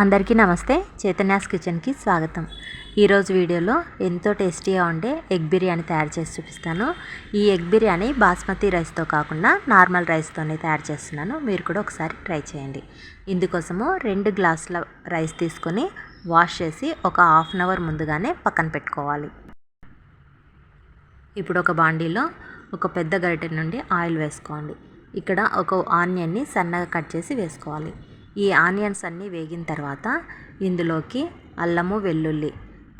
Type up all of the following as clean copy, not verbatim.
అందరికీ నమస్తే. చైతన్యాస్ కిచెన్కి స్వాగతం. ఈరోజు వీడియోలో ఎంతో టేస్టీగా ఉండే ఎగ్ బిర్యానీ తయారు చేసి చూపిస్తాను. ఈ ఎగ్ బిర్యానీ బాస్మతి రైస్తో కాకుండా నార్మల్ రైస్తోనే తయారు చేస్తున్నాను. మీరు కూడా ఒకసారి ట్రై చేయండి. ఇందుకోసము 2 గ్లాసుల రైస్ తీసుకొని వాష్ చేసి ఒక హాఫ్ అన్ అవర్ ముందుగానే పక్కన పెట్టుకోవాలి. ఇప్పుడు ఒక బాండీలో ఒక పెద్ద గరిటె నుండి ఆయిల్ వేసుకోండి. ఇక్కడ ఒక ఆనియన్ని సన్నగా కట్ చేసి వేసుకోవాలి. ఈ ఆనియన్స్ అన్నీ వేగిన తర్వాత ఇందులోకి అల్లము వెల్లుల్లి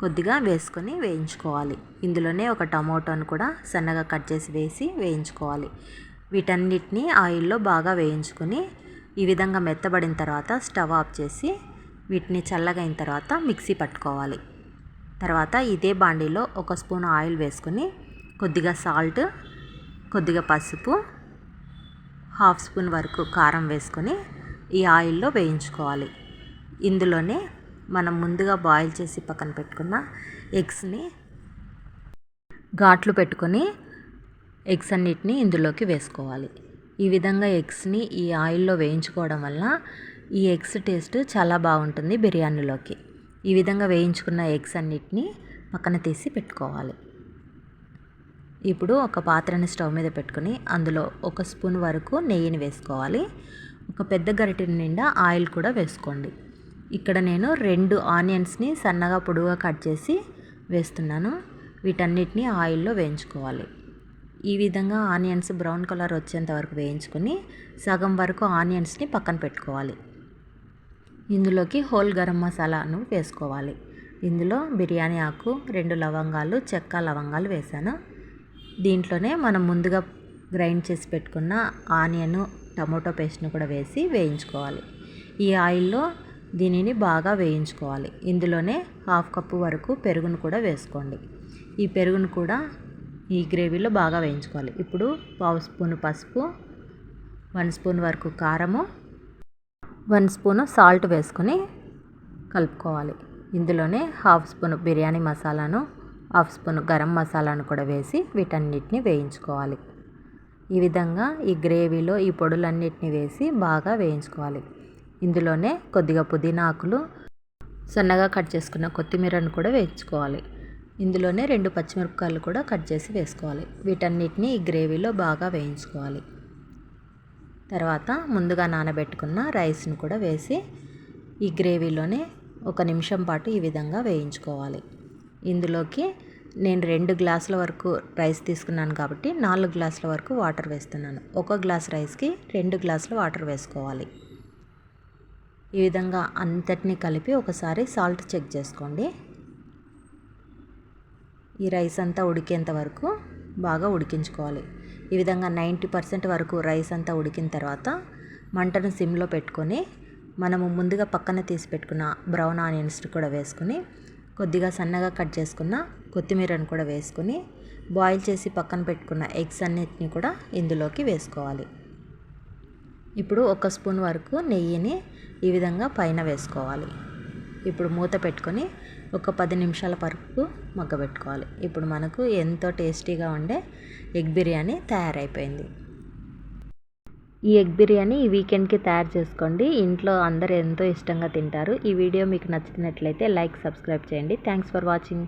కొద్దిగా వేసుకొని వేయించుకోవాలి. ఇందులోనే ఒక టమోటాను కూడా సన్నగా కట్ చేసి వేసి వేయించుకోవాలి. వీటన్నిటిని ఆయిల్లో బాగా వేయించుకొని ఈ విధంగా మెత్తబడిన తర్వాత స్టవ్ ఆఫ్ చేసి వీటిని చల్లగా అయిన తర్వాత మిక్సీ పట్టుకోవాలి. తర్వాత ఇదే బాండీలో ఒక స్పూన్ ఆయిల్ వేసుకొని కొద్దిగా సాల్ట్, కొద్దిగా పసుపు, హాఫ్ స్పూన్ వరకు కారం వేసుకొని ఈ ఆయిల్లో వేయించుకోవాలి. ఇందులోనే మనం ముందుగా బాయిల్ చేసి పక్కన పెట్టుకున్న ఎగ్స్ని ఘాట్లు పెట్టుకొని ఎగ్స్ అన్నిటిని ఇందులోకి వేసుకోవాలి. ఈ విధంగా ఎగ్స్ని ఈ ఆయిల్లో వేయించుకోవడం వల్ల ఈ ఎగ్స్ టేస్ట్ చాలా బాగుంటుంది బిర్యానీలోకి. ఈ విధంగా వేయించుకున్న ఎగ్స్ అన్నిటిని పక్కన తీసి పెట్టుకోవాలి. ఇప్పుడు ఒక పాత్రని స్టవ్ మీద పెట్టుకొని అందులో ఒక స్పూన్ వరకు నెయ్యిని వేసుకోవాలి. ఒక పెద్ద గరిటె నిండా ఆయిల్ కూడా వేసుకోండి. ఇక్కడ నేను 2 ఆనియన్స్ని సన్నగా పొడువుగా కట్ చేసి వేస్తున్నాను. వీటన్నిటిని ఆయిల్లో వేయించుకోవాలి. ఈ విధంగా ఆనియన్స్ బ్రౌన్ కలర్ వచ్చేంత వరకు వేయించుకొని సగం వరకు ఆనియన్స్ని పక్కన పెట్టుకోవాలి. ఇందులోకి హోల్ గరం మసాలాను వేసుకోవాలి. ఇందులో బిర్యానీ ఆకు, 2 లవంగాలు, చెక్క లవంగాలు వేసాను. దీంట్లోనే మనం ముందుగా గ్రైండ్ చేసి పెట్టుకున్న ఆనియన్, టమోటో పేస్ట్ను కూడా వేసి వేయించుకోవాలి. ఈ ఆయిల్లో దీనిని బాగా వేయించుకోవాలి. ఇందులోనే హాఫ్ కప్పు వరకు పెరుగును కూడా వేసుకోండి. ఈ పెరుగును కూడా ఈ గ్రేవీలో బాగా వేయించుకోవాలి. ఇప్పుడు పావు స్పూను పసుపు, 1 స్పూన్ వరకు కారము, 1 స్పూను సాల్ట్ వేసుకొని కలుపుకోవాలి. ఇందులోనే హాఫ్ స్పూన్ బిర్యానీ మసాలాను, హాఫ్ స్పూన్ గరం మసాలాను కూడా వేసి వీటన్నిటిని వేయించుకోవాలి. ఈ విధంగా ఈ గ్రేవీలో ఈ పొడులన్నిటిని వేసి బాగా వేయించుకోవాలి. ఇందులోనే కొద్దిగా పుదీనా ఆకులు, సన్నగా కట్ చేసుకున్న కొత్తిమీరను కూడా వేయించుకోవాలి. ఇందులోనే 2 పచ్చిమిరపకాయలు కూడా కట్ చేసి వేసుకోవాలి. వీటన్నిటిని ఈ గ్రేవీలో బాగా వేయించుకోవాలి. తర్వాత ముందుగా నానబెట్టుకున్న రైస్ను కూడా వేసి ఈ గ్రేవీలోనే 1 నిమిషం పాటు ఈ విధంగా వేయించుకోవాలి. ఇందులోకి నేను 2 గ్లాసుల వరకు రైస్ తీసుకున్నాను కాబట్టి 4 గ్లాసుల వరకు వాటర్ వేస్తున్నాను. 1 గ్లాస్ రైస్కి 2 గ్లాసులు వాటర్ వేసుకోవాలి. ఈ విధంగా అంతటిని కలిపి ఒకసారి సాల్ట్ చెక్ చేసుకోండి. ఈ రైస్ అంతా ఉడికేంత వరకు బాగా ఉడికించుకోవాలి. ఈ విధంగా 90% వరకు రైస్ అంతా ఉడికిన తర్వాత మంటను సిమ్లో పెట్టుకొని మనము ముందుగా పక్కన తీసి పెట్టుకున్న బ్రౌన్ ఆనియన్స్ కూడా వేసుకొని కొద్దిగా సన్నగా కట్ చేసుకున్న కొత్తిమీరను కూడా వేసుకొని బాయిల్ చేసి పక్కన పెట్టుకున్న ఎగ్స్ అన్నిటిని కూడా ఇందులోకి వేసుకోవాలి. ఇప్పుడు 1 స్పూన్ వరకు నెయ్యిని ఈ విధంగా పైన వేసుకోవాలి. ఇప్పుడు మూత పెట్టుకొని ఒక 10 నిమిషాల వరకు మగ్గబెట్టుకోవాలి. ఇప్పుడు మనకు ఎంతో టేస్టీగా ఉండే ఎగ్ బిర్యానీ తయారైపోయింది. ఈ ఎగ్ బిర్యానీ ఈ వీకెండ్కి తయారు చేసుకోండి. ఇంట్లో అందరూ ఎంతో ఇష్టంగా తింటారు. ఈ వీడియో మీకు నచ్చినట్లయితే లైక్, సబ్స్క్రైబ్ చేయండి. Thanks for watching.